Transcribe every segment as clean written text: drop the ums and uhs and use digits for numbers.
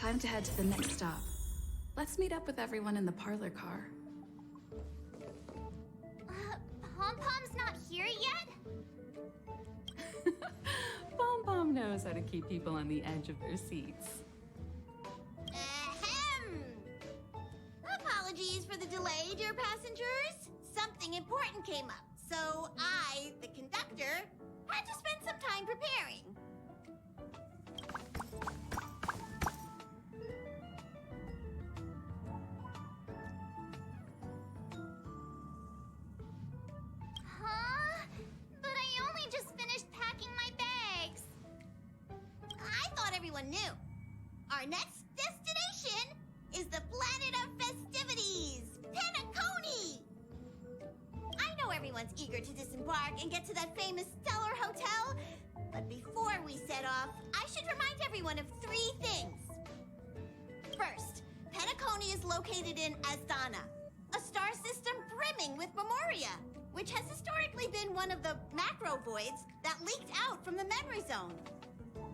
Time to head to the next stop. Let's meet up with everyone in the parlor car. Pom-Pom's not here yet? Pom-Pom knows how to keep people on the edge of their seats. Ahem! Apologies for the delay, dear passengers. Something important came up, so I, the conductor, had to spend some time preparing. Huh? But I only just finished packing my bags. I thought everyone knew. Our next destination is the planet of festivities, Penacony! I know everyone's eager to disembark and get to that famous Stellar Hotel, but before we set off, I should remind everyone of 3 things. First, Penacony is located in Asdana, a star system brimming with Memoria, which has historically been one of the macro voids that leaked out from the memory zone.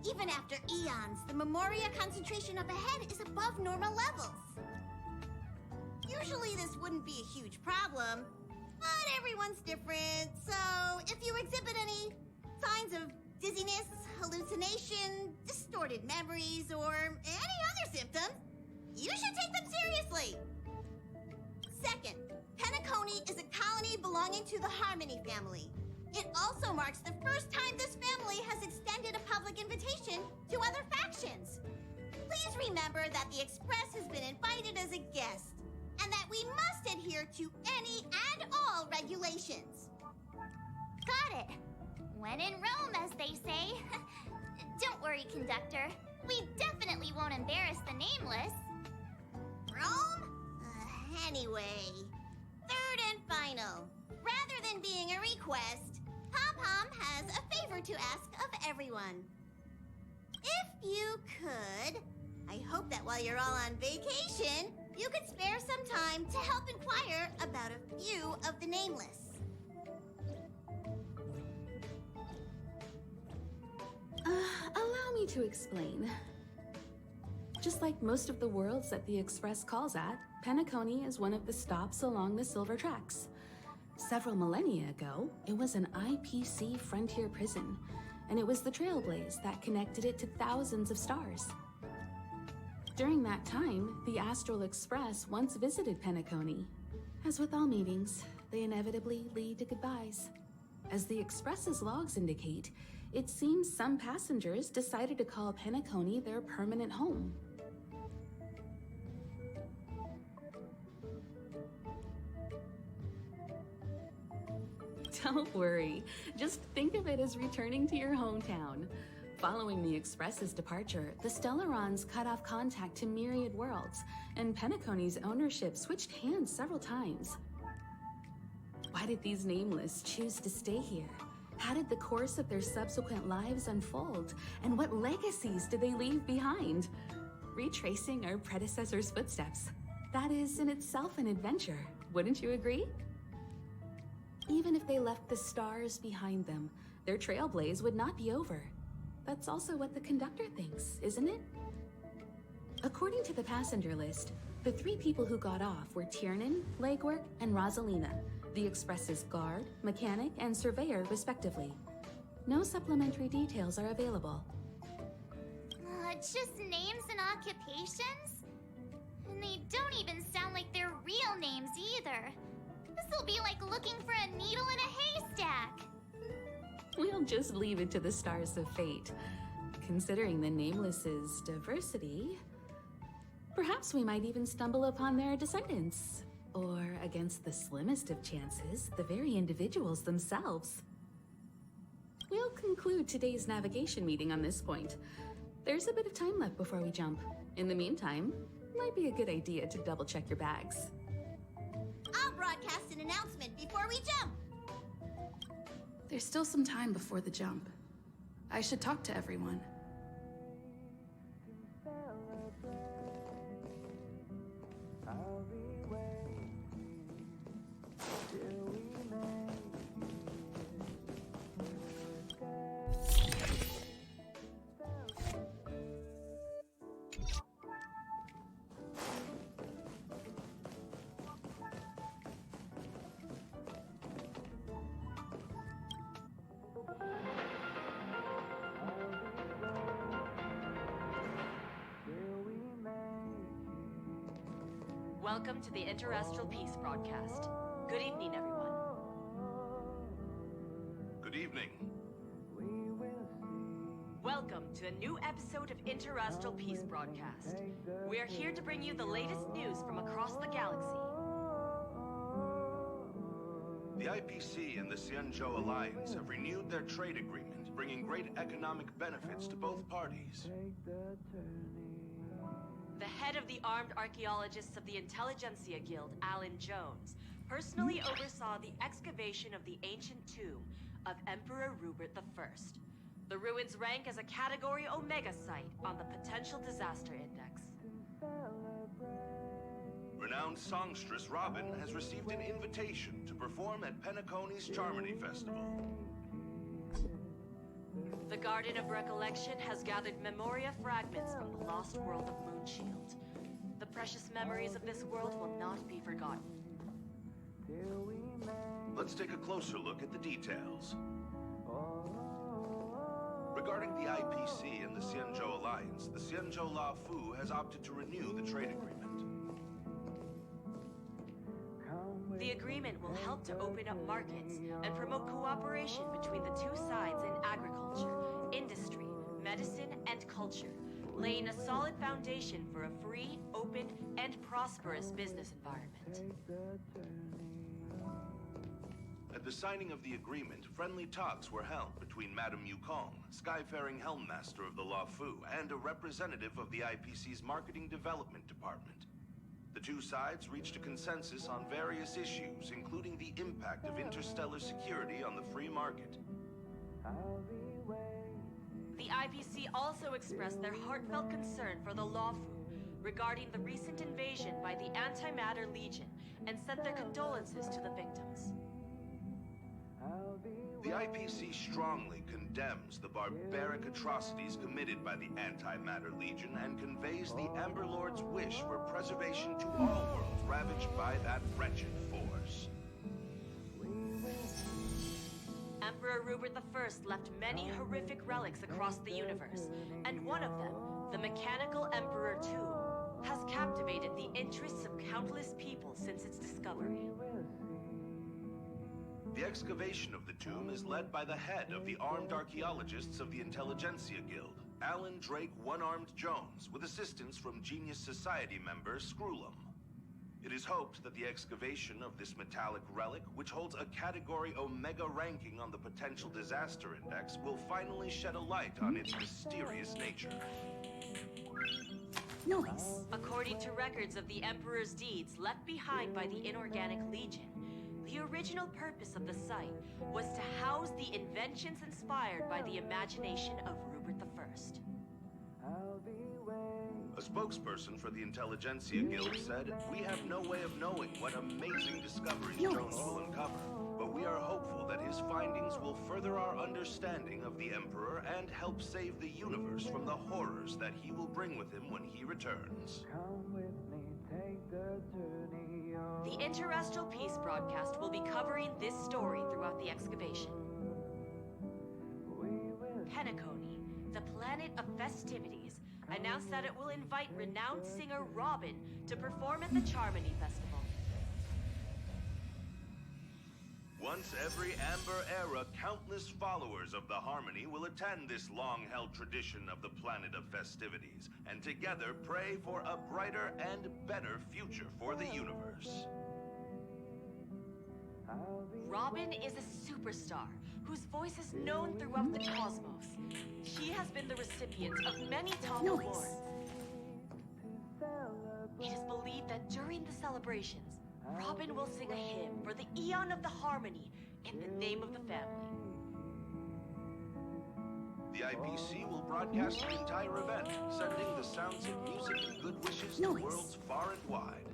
Even after eons, the Memoria concentration up ahead is above normal levels. Usually this wouldn't be a huge problem, but everyone's different, so if you exhibit any signs of dizziness, hallucination, distorted memories, or any other symptoms, you should take them seriously. Second, Penacony is a colony belonging to the Harmony family. It also marks the first time this family has extended a public invitation to other factions. Please remember that the Express has been invited as a guest, and that we must adhere to any and all regulations. Got it. When in Rome, as they say. Don't worry, conductor. We definitely won't embarrass the nameless. Rome? Anyway, third and final. Rather than being a request, Pom-Pom has a favor to ask of everyone. If you could, I hope that while you're all on vacation, you could spare some time to help inquire about a few of the nameless. Allow me to explain. Just like most of the worlds that the Express calls at, Penacony is one of the stops along the Silver Tracks. Several millennia ago, it was an IPC frontier prison, and it was the Trailblaze that connected it to thousands of stars. During that time, the Astral Express once visited Penacony. As with all meetings, they inevitably lead to goodbyes. As the Express's logs indicate, it seems some passengers decided to call Penacony their permanent home. Don't worry, just think of it as returning to your hometown. Following the Express's departure, the Stellarons cut off contact to myriad worlds, and Penacony's ownership switched hands several times. Why did these nameless choose to stay here? How did the course of their subsequent lives unfold? And what legacies did they leave behind? Retracing our predecessors' footsteps. That is in itself an adventure, wouldn't you agree? Even if they left the stars behind them, their trailblaze would not be over. That's also what the conductor thinks, isn't it? According to the passenger list, the 3 people who got off were Tiernan, Legwork, and Rosalina, the Express's guard, mechanic, and surveyor, respectively. No supplementary details are available. Just names and occupations? And they don't even sound like their real names either. This'll be like looking for a needle in a haystack. We'll just leave it to the stars of fate. Considering the Nameless's diversity, perhaps we might even stumble upon their descendants. Or, against the slimmest of chances, the very individuals themselves. We'll conclude today's navigation meeting on this point. There's a bit of time left before we jump. In the meantime, might be a good idea to double-check your bags. I'll broadcast an announcement before we jump. There's still some time before the jump. I should talk to everyone. Welcome to the Interastral Peace broadcast. Good evening, everyone. Good evening. Welcome to a new episode of Interastral Peace broadcast. We are here to bring you the latest news from across the galaxy. The IPC and the Xianzhou Alliance have renewed their trade agreement, bringing great economic benefits to both parties. The head of the Armed Archaeologists of the Intelligentsia Guild, Alan Jones, personally oversaw the excavation of the ancient tomb of Emperor Rupert I. The ruins rank as a Category Omega site on the Potential Disaster Index. Renowned songstress Robin has received an invitation to perform at Penacony's Charmony Festival. The Garden of Recollection has gathered Memoria fragments from the lost world of Moonshield. The precious memories of this world will not be forgotten. Let's take a closer look at the details. Regarding the IPC and the Xianzhou Alliance, the Xianzhou La Fu has opted to renew the trade agreement. The agreement will help to open up markets and promote cooperation between the two sides in agriculture, industry, medicine, and culture, laying a solid foundation for a free, open, and prosperous business environment. At the signing of the agreement, friendly talks were held between Madame Yukong, Skyfaring Helmmaster of the La Fu, and a representative of the IPC's Marketing Development Department. The two sides reached a consensus on various issues, including the impact of interstellar security on the free market. The IPC also expressed their heartfelt concern for the La Fu regarding the recent invasion by the Antimatter Legion and sent their condolences to the victims. The IPC strongly condemns the barbaric atrocities committed by the Antimatter Legion and conveys the Amber Lord's wish for preservation to all worlds ravaged by that wretched force. Emperor Rupert I left many horrific relics across the universe, and one of them, the Mechanical Emperor Tomb, has captivated the interests of countless people since its discovery. The excavation of the tomb is led by the head of the Armed Archaeologists of the Intelligentsia Guild, Alan Drake One-Armed Jones, with assistance from Genius Society member Screwlum. It is hoped that the excavation of this metallic relic, which holds a Category Omega ranking on the Potential Disaster Index, will finally shed a light on its mysterious nature. Noise. According to records of the Emperor's deeds left behind by the Inorganic Legion, the original purpose of the site was to house the inventions inspired by the imagination of Rupert I. A spokesperson for the Intelligentsia Guild said, "We have no way of knowing what amazing discoveries Jones will uncover, but we are hopeful that his findings will further our understanding of the Emperor and help save the universe from the horrors that he will bring with him when he returns." The Interastral Peace broadcast will be covering this story throughout the excavation. Penacony, the planet of festivities, announced that it will invite renowned singer Robin to perform at the Charmony Festival. Once every Amber Era, countless followers of the Harmony will attend this long-held tradition of the planet of festivities, and together pray for a brighter and better future for the universe. Robin is a superstar whose voice is known throughout the cosmos. She has been the recipient of many top awards. It is believed that during the celebrations, Robin will sing a hymn for the Eon of the Harmony in the name of the family. The IPC will broadcast the entire event, sending the sounds of music and good wishes to worlds far and wide.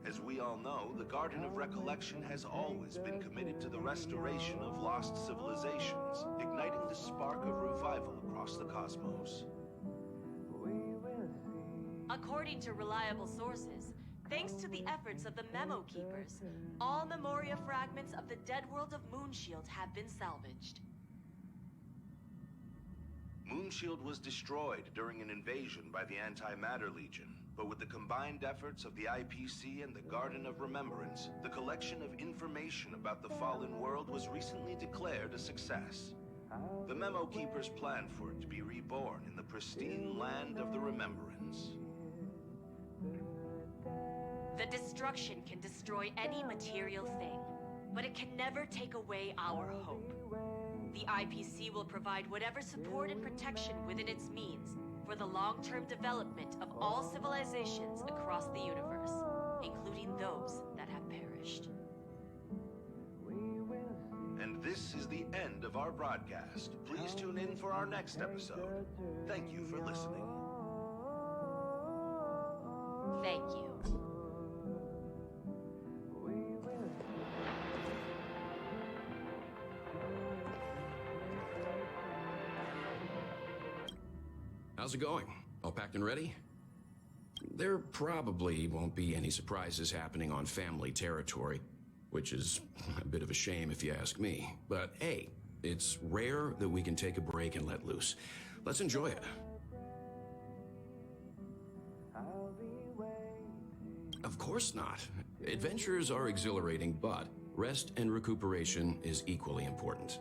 As we all know, the Garden of Recollection has always been committed to the restoration of lost civilizations, igniting the spark of revival across the cosmos. According to reliable sources, thanks to the efforts of the Memo Keepers, all Memoria fragments of the dead world of Moonshield have been salvaged. Moonshield was destroyed during an invasion by the Antimatter Legion, but with the combined efforts of the IPC and the Garden of Remembrance, the collection of information about the fallen world was recently declared a success. The Memo Keepers planned for it to be reborn in the pristine land of the Remembrance. The destruction can destroy any material thing, but it can never take away our hope. The IPC will provide whatever support and protection within its means for the long-term development of all civilizations across the universe, including those that have perished. And this is the end of our broadcast. Please tune in for our next episode. Thank you for listening. Thank you. How's it going? All packed and ready? There probably won't be any surprises happening on family territory, which is a bit of a shame if you ask me. But hey, it's rare that we can take a break and let loose. Let's enjoy it. Of course not. Adventures are exhilarating, but rest and recuperation is equally important.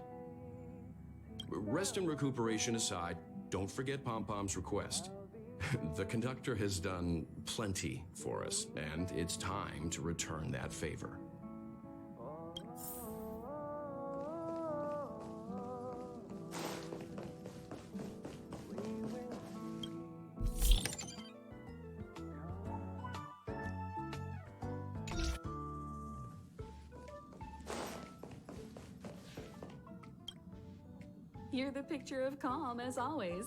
Rest and recuperation aside, don't forget Pom-Pom's request. The conductor has done plenty for us, and it's time to return that favor. You're the picture of calm, as always.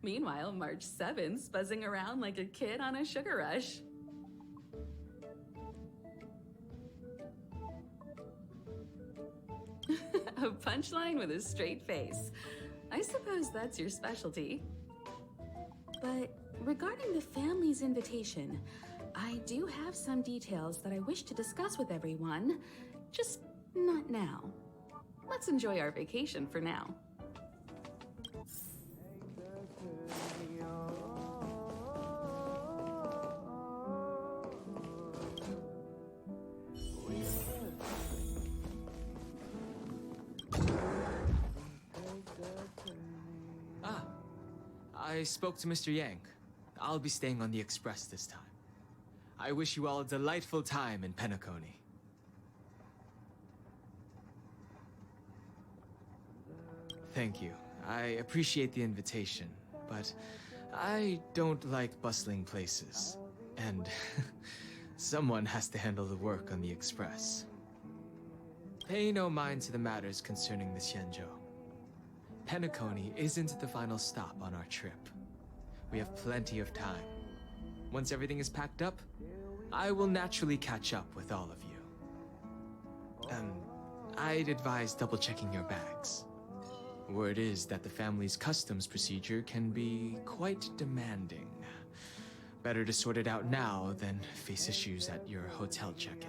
Meanwhile, March 7th's buzzing around like a kid on a sugar rush. A punchline with a straight face. I suppose that's your specialty. But regarding the family's invitation, I do have some details that I wish to discuss with everyone, just not now. Let's enjoy our vacation for now. I spoke to Mr. Yang. I'll be staying on the Express this time. I wish you all a delightful time in Penacony. Thank you. I appreciate the invitation, but I don't like bustling places. And someone has to handle the work on the Express. Pay no mind to the matters concerning the Xianzhou. Penacony isn't the final stop on our trip. We have plenty of time. Once everything is packed up, I will naturally catch up with all of you. I'd advise double-checking your bags. Word is that the family's customs procedure can be quite demanding. Better to sort it out now than face issues at your hotel check-in.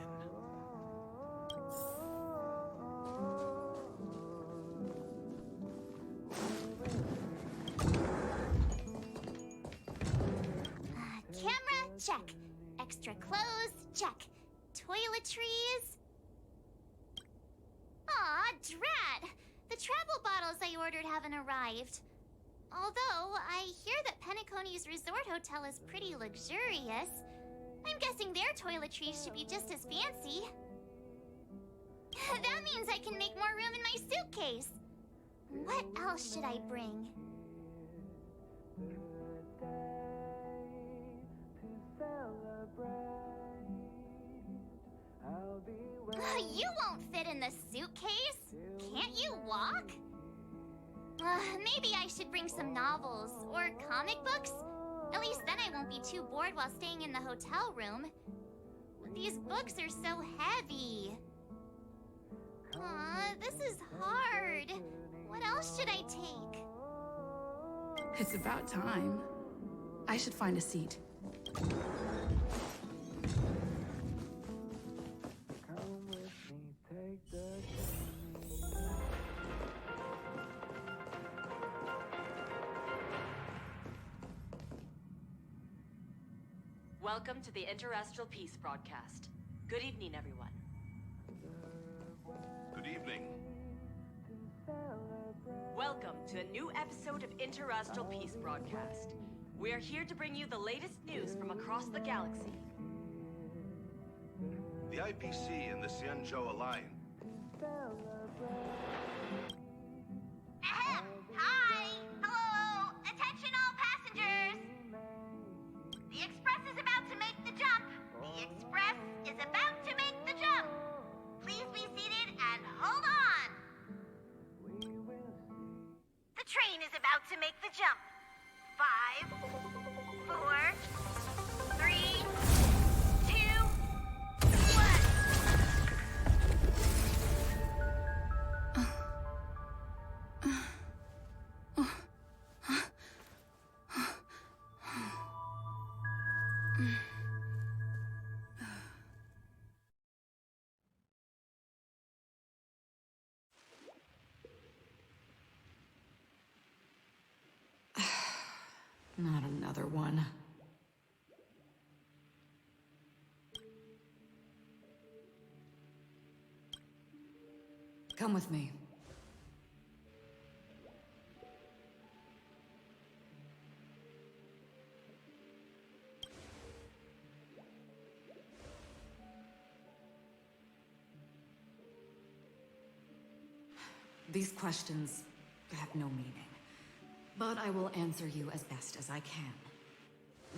Camera, check. Extra clothes, check. Toiletries. Aw, drat! The travel bottles I ordered haven't arrived. Although, I hear that Penacony's resort hotel is pretty luxurious. I'm guessing their toiletries should be just as fancy. That means I can make more room in my suitcase. What else should I bring? You won't fit in the suitcase. Can't you walk? Maybe I should bring some novels or comic books. At least then I won't be too bored while staying in the hotel room. These books are so heavy. This is hard. What else should I take? It's about time. I should find a seat. Welcome to the Interastral Peace broadcast. Good evening, everyone. Good evening. Welcome to a new episode of Interastral Peace broadcast. We are here to bring you the latest news from across the galaxy. The IPC and the Xianzhou Alliance. Ahem. Hi! Hello! Attention all passengers! The Express is about to make the jump! The Express is about to make the jump! Please be seated and hold on! The train is about to make the jump. 5, 4, 3, 2, 1. Not another one. Come with me. These questions have no meaning. But I will answer you as best as I can.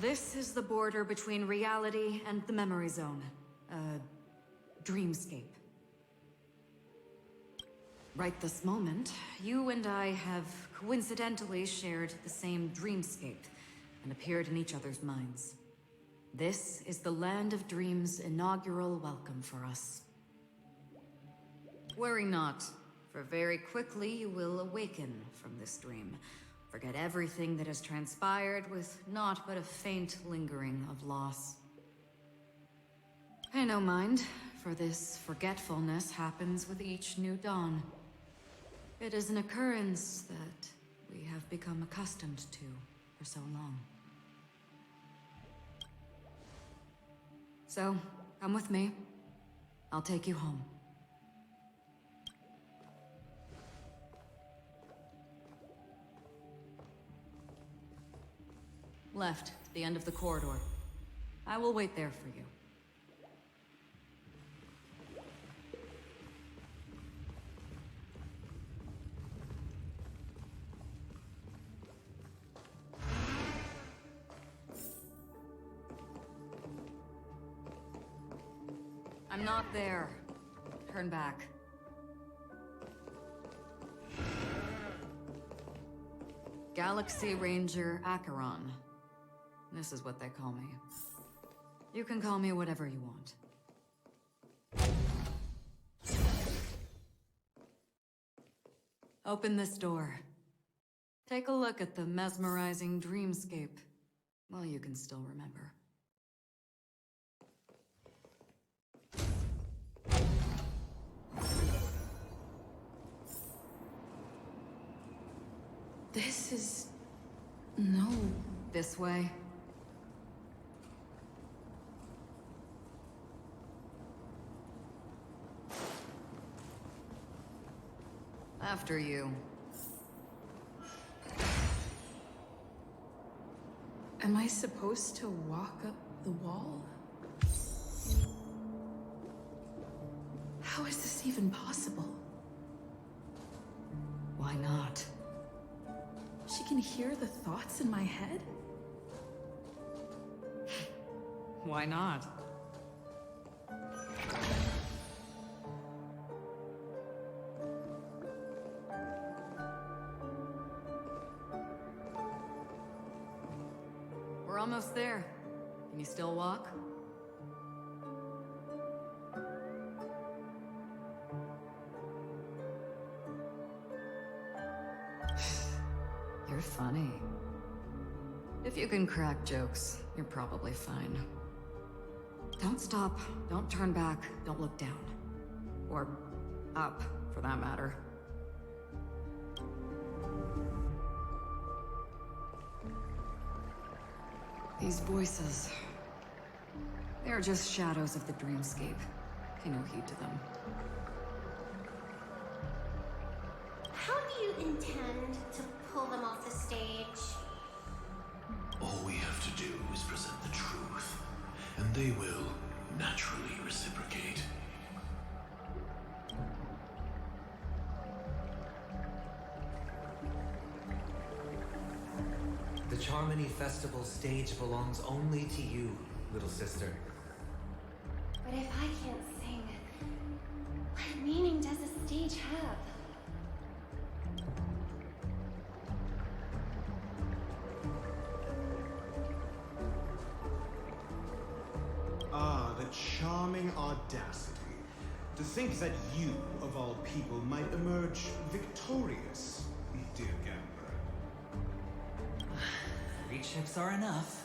This is the border between reality and the memory zone. A dreamscape. Right this moment, you and I have coincidentally shared the same dreamscape and appeared in each other's minds. This is the Land of Dreams' inaugural welcome for us. Worry not, for very quickly you will awaken from this dream. Forget everything that has transpired with naught but a faint lingering of loss. Pay no mind, for this forgetfulness happens with each new dawn. It is an occurrence that we have become accustomed to for so long. So, come with me. I'll take you home. Left, to the end of the corridor. I will wait there for you. I'm not there. Turn back. Galaxy Ranger Acheron. This is what they call me. You can call me whatever you want. Open this door. Take a look at the mesmerizing dreamscape. Well, you can still remember. This is... no. This way. After you. Am I supposed to walk up the wall? How is this even possible? Why not? She can hear the thoughts in my head? Why not? We're almost there. Can you still walk? You're funny. If you can crack jokes, you're probably fine. Don't stop, don't turn back, don't look down. Or up, for that matter. These voices, They're just shadows of the dreamscape. Pay no heed to them. How do you intend to pull them off the stage? All we have to do is present the truth, and they will naturally reciprocate. The Charmony Festival stage belongs only to you, little sister. But if I can't sing, what meaning does a stage have? Ah, the charming audacity. To think that you, of all people, might emerge victorious, dear gambler. 3 chips are enough.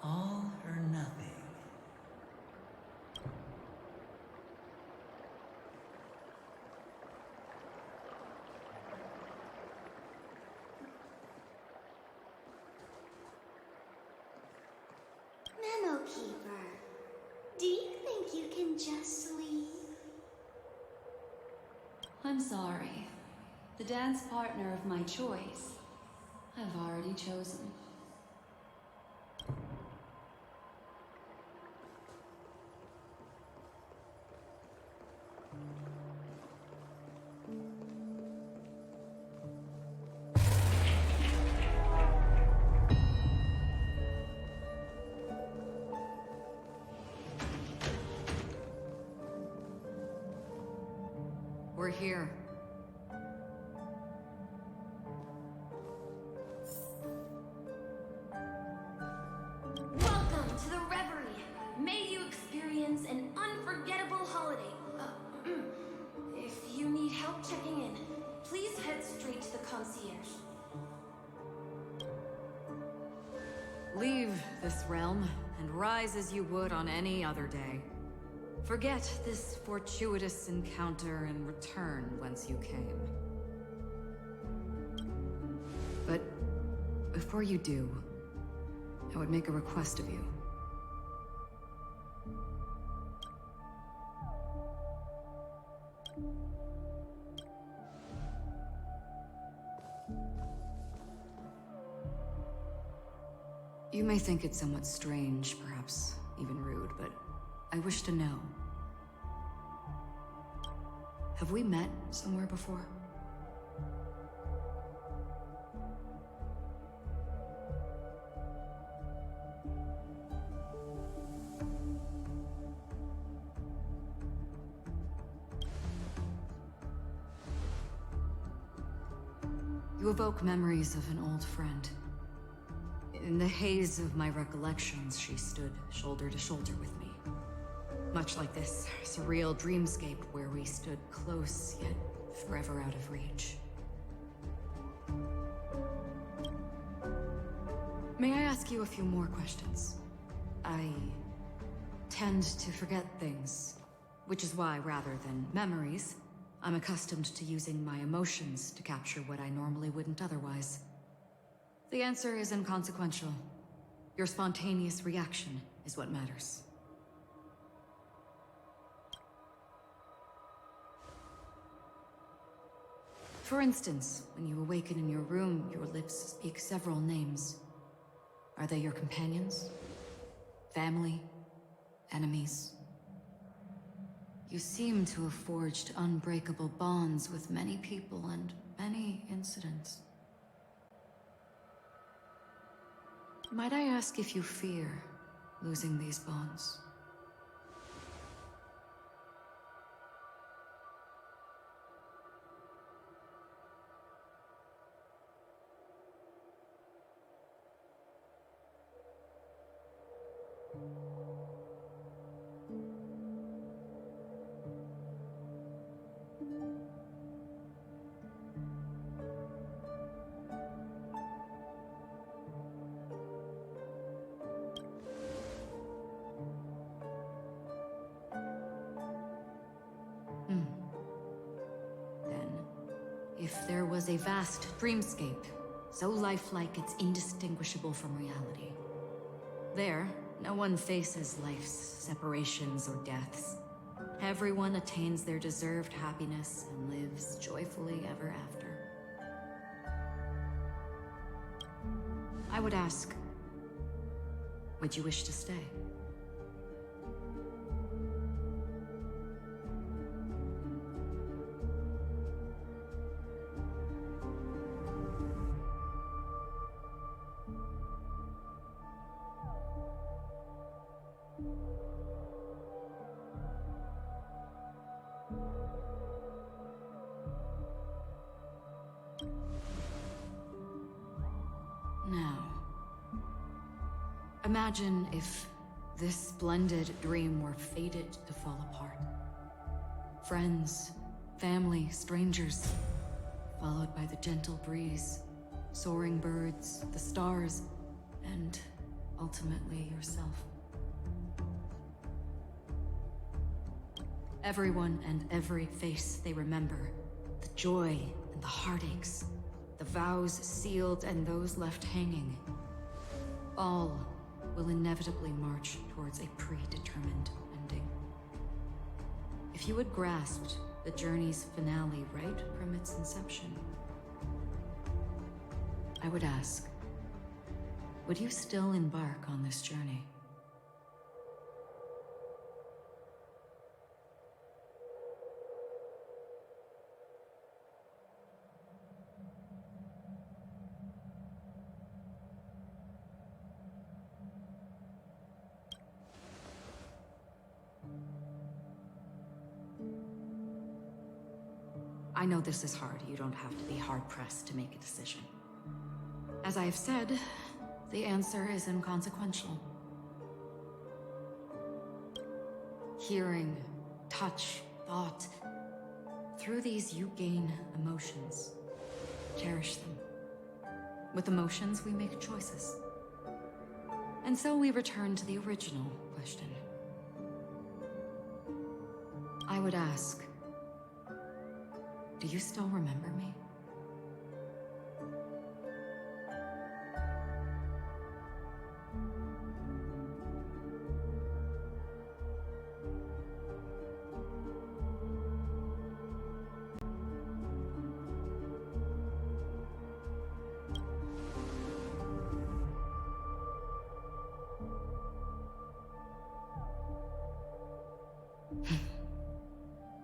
All or nothing. Memo Keeper, do you think you can just leave? I'm sorry. The dance partner of my choice, I've already chosen. We're here. Welcome to the Reverie. May you experience an unforgettable holiday. If you need help checking in, please head straight to the concierge. Leave this realm and rise as you would on any other day. Forget this fortuitous encounter and return whence you came. But before you do, I would make a request of you. You may think it somewhat strange, perhaps even rude, but I wish to know. Have we met somewhere before? You evoke memories of an old friend. In the haze of my recollections, she stood shoulder to shoulder with me. Much like this surreal dreamscape where we stood close, yet forever out of reach. May I ask you a few more questions? I tend to forget things, which is why, rather than memories, I'm accustomed to using my emotions to capture what I normally wouldn't otherwise. The answer is inconsequential. Your spontaneous reaction is what matters. For instance, when you awaken in your room, your lips speak several names. Are they your companions? Family? Enemies? You seem to have forged unbreakable bonds with many people and many incidents. Might I ask if you fear losing these bonds? If there was a vast dreamscape, so lifelike it's indistinguishable from reality, there, No one faces life's separations or deaths. Everyone attains their deserved happiness and lives joyfully ever after. I would ask, would you wish to stay? Now, imagine if this splendid dream were fated to fall apart. Friends, family, strangers, followed by the gentle breeze, soaring birds, the stars, and ultimately yourself. Everyone and every face they remember, the joy and the heartaches, the vows sealed and those left hanging, all will inevitably march towards a predetermined ending. If you had grasped the journey's finale right from its inception, I would ask, would you still embark on this journey? I know this is hard. You don't have to be hard-pressed to make a decision. As I have said, the answer is inconsequential. Hearing, touch, thought. Through these you gain emotions. Cherish them. With emotions, we make choices. And so we return to the original question. I would ask, do you still remember me?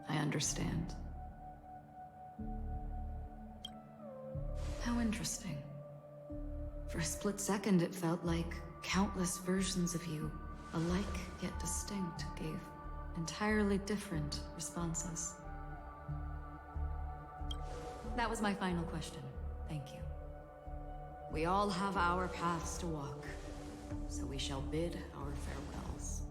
I understand. How interesting. For a split second, it felt like countless versions of you, alike yet distinct, gave entirely different responses. That was my final question. Thank you. We all have our paths to walk, so we shall bid our farewells.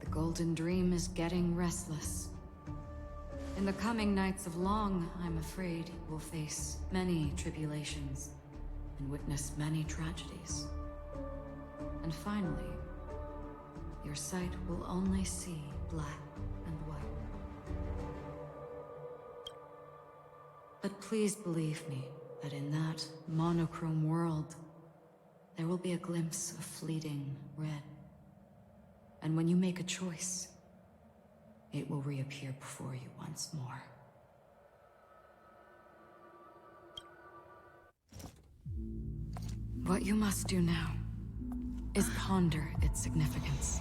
The Golden Dream is getting restless. In the coming nights of Long, I'm afraid you will face many tribulations and witness many tragedies. And finally, your sight will only see black and white. But please believe me that in that monochrome world, there will be a glimpse of fleeting red. And when you make a choice, it will reappear before you once more. What you must do now is ponder its significance.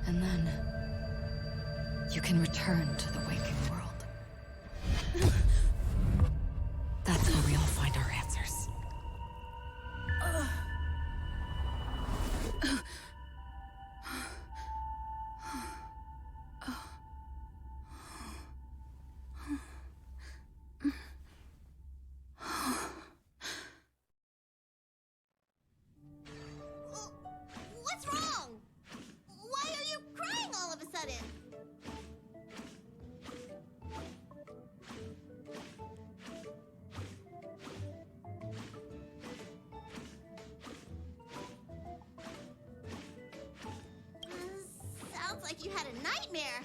And then, you can return to the waking world. That's where we all find our answers. What's wrong? Why are you crying all of a sudden? like you had a nightmare.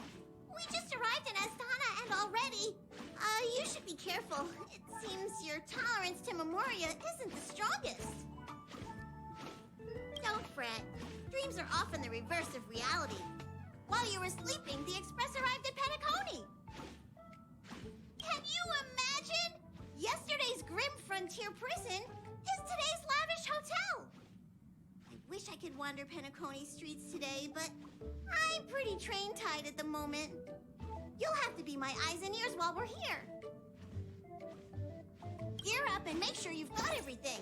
We just arrived in Astana and already... you should be careful. It seems your tolerance to Memoria isn't the strongest. Don't fret. Dreams are often the reverse of reality. While you were sleeping, the express arrived at Penacony. Can you imagine? Yesterday's grim frontier prison is today's lavish hotel. I wish I could wander Penacony streets today, but I'm pretty train-tied at the moment. You'll have to be my eyes and ears while we're here. Gear up and make sure you've got everything.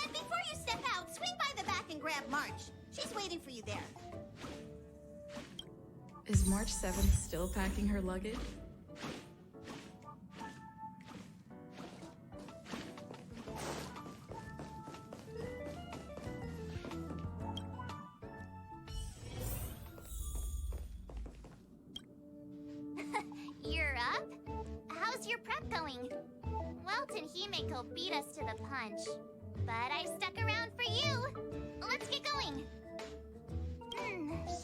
And before you step out, swing by the back and grab March. She's waiting for you there. Is March 7th still packing her luggage? You're up? How's your prep going? Welt and Himeko beat us to the punch. But I stuck around for you. Let's get going.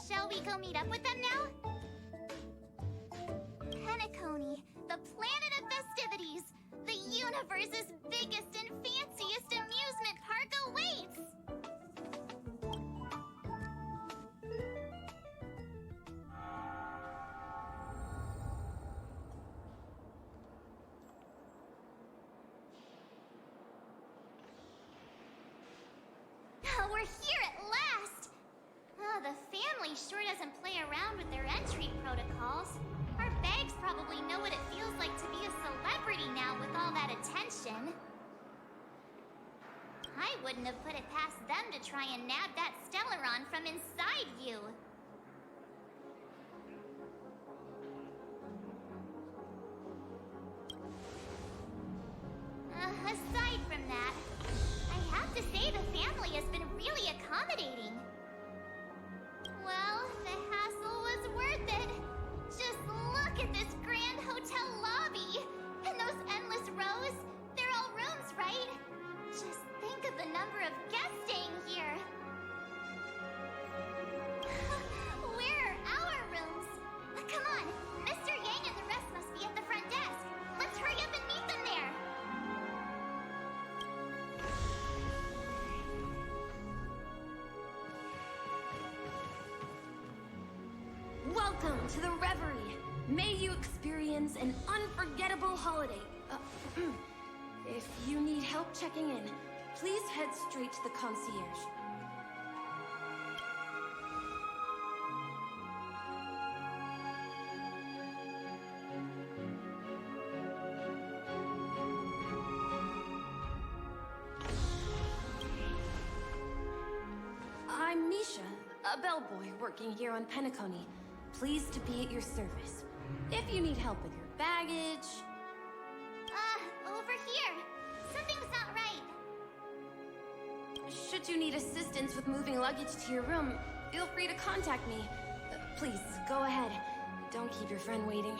Shall we go meet up with them now? Penacony, the planet of festivities. The universe's biggest and fanciest amusement park awaits. We're here at last! Oh, the family sure doesn't play around with their entry protocols. Our bags probably know what it feels like to be a celebrity now with all that attention. I wouldn't have put it past them to try and nab that Stellaron from inside you. Aside from that, I have to say the family has been really accommodating. Well, the hassle was worth it. Just look at this grand hotel lobby. And those endless rows, they're all rooms, right? Just think of the number of guests staying here. Where are our rooms? Come on, Mr. Yang and the rest must be at the front desk. Let's hurry up and meet them there. Welcome to the Reverie. May you experience an unforgettable holiday. If you need help checking in, please head straight to the concierge. I'm Misha, a bellboy working here on Penacony. Pleased to be at your service. If you need help with your baggage... Over here. Something's not right. Should you need assistance with moving luggage to your room, feel free to contact me. Please, go ahead. Don't keep your friend waiting.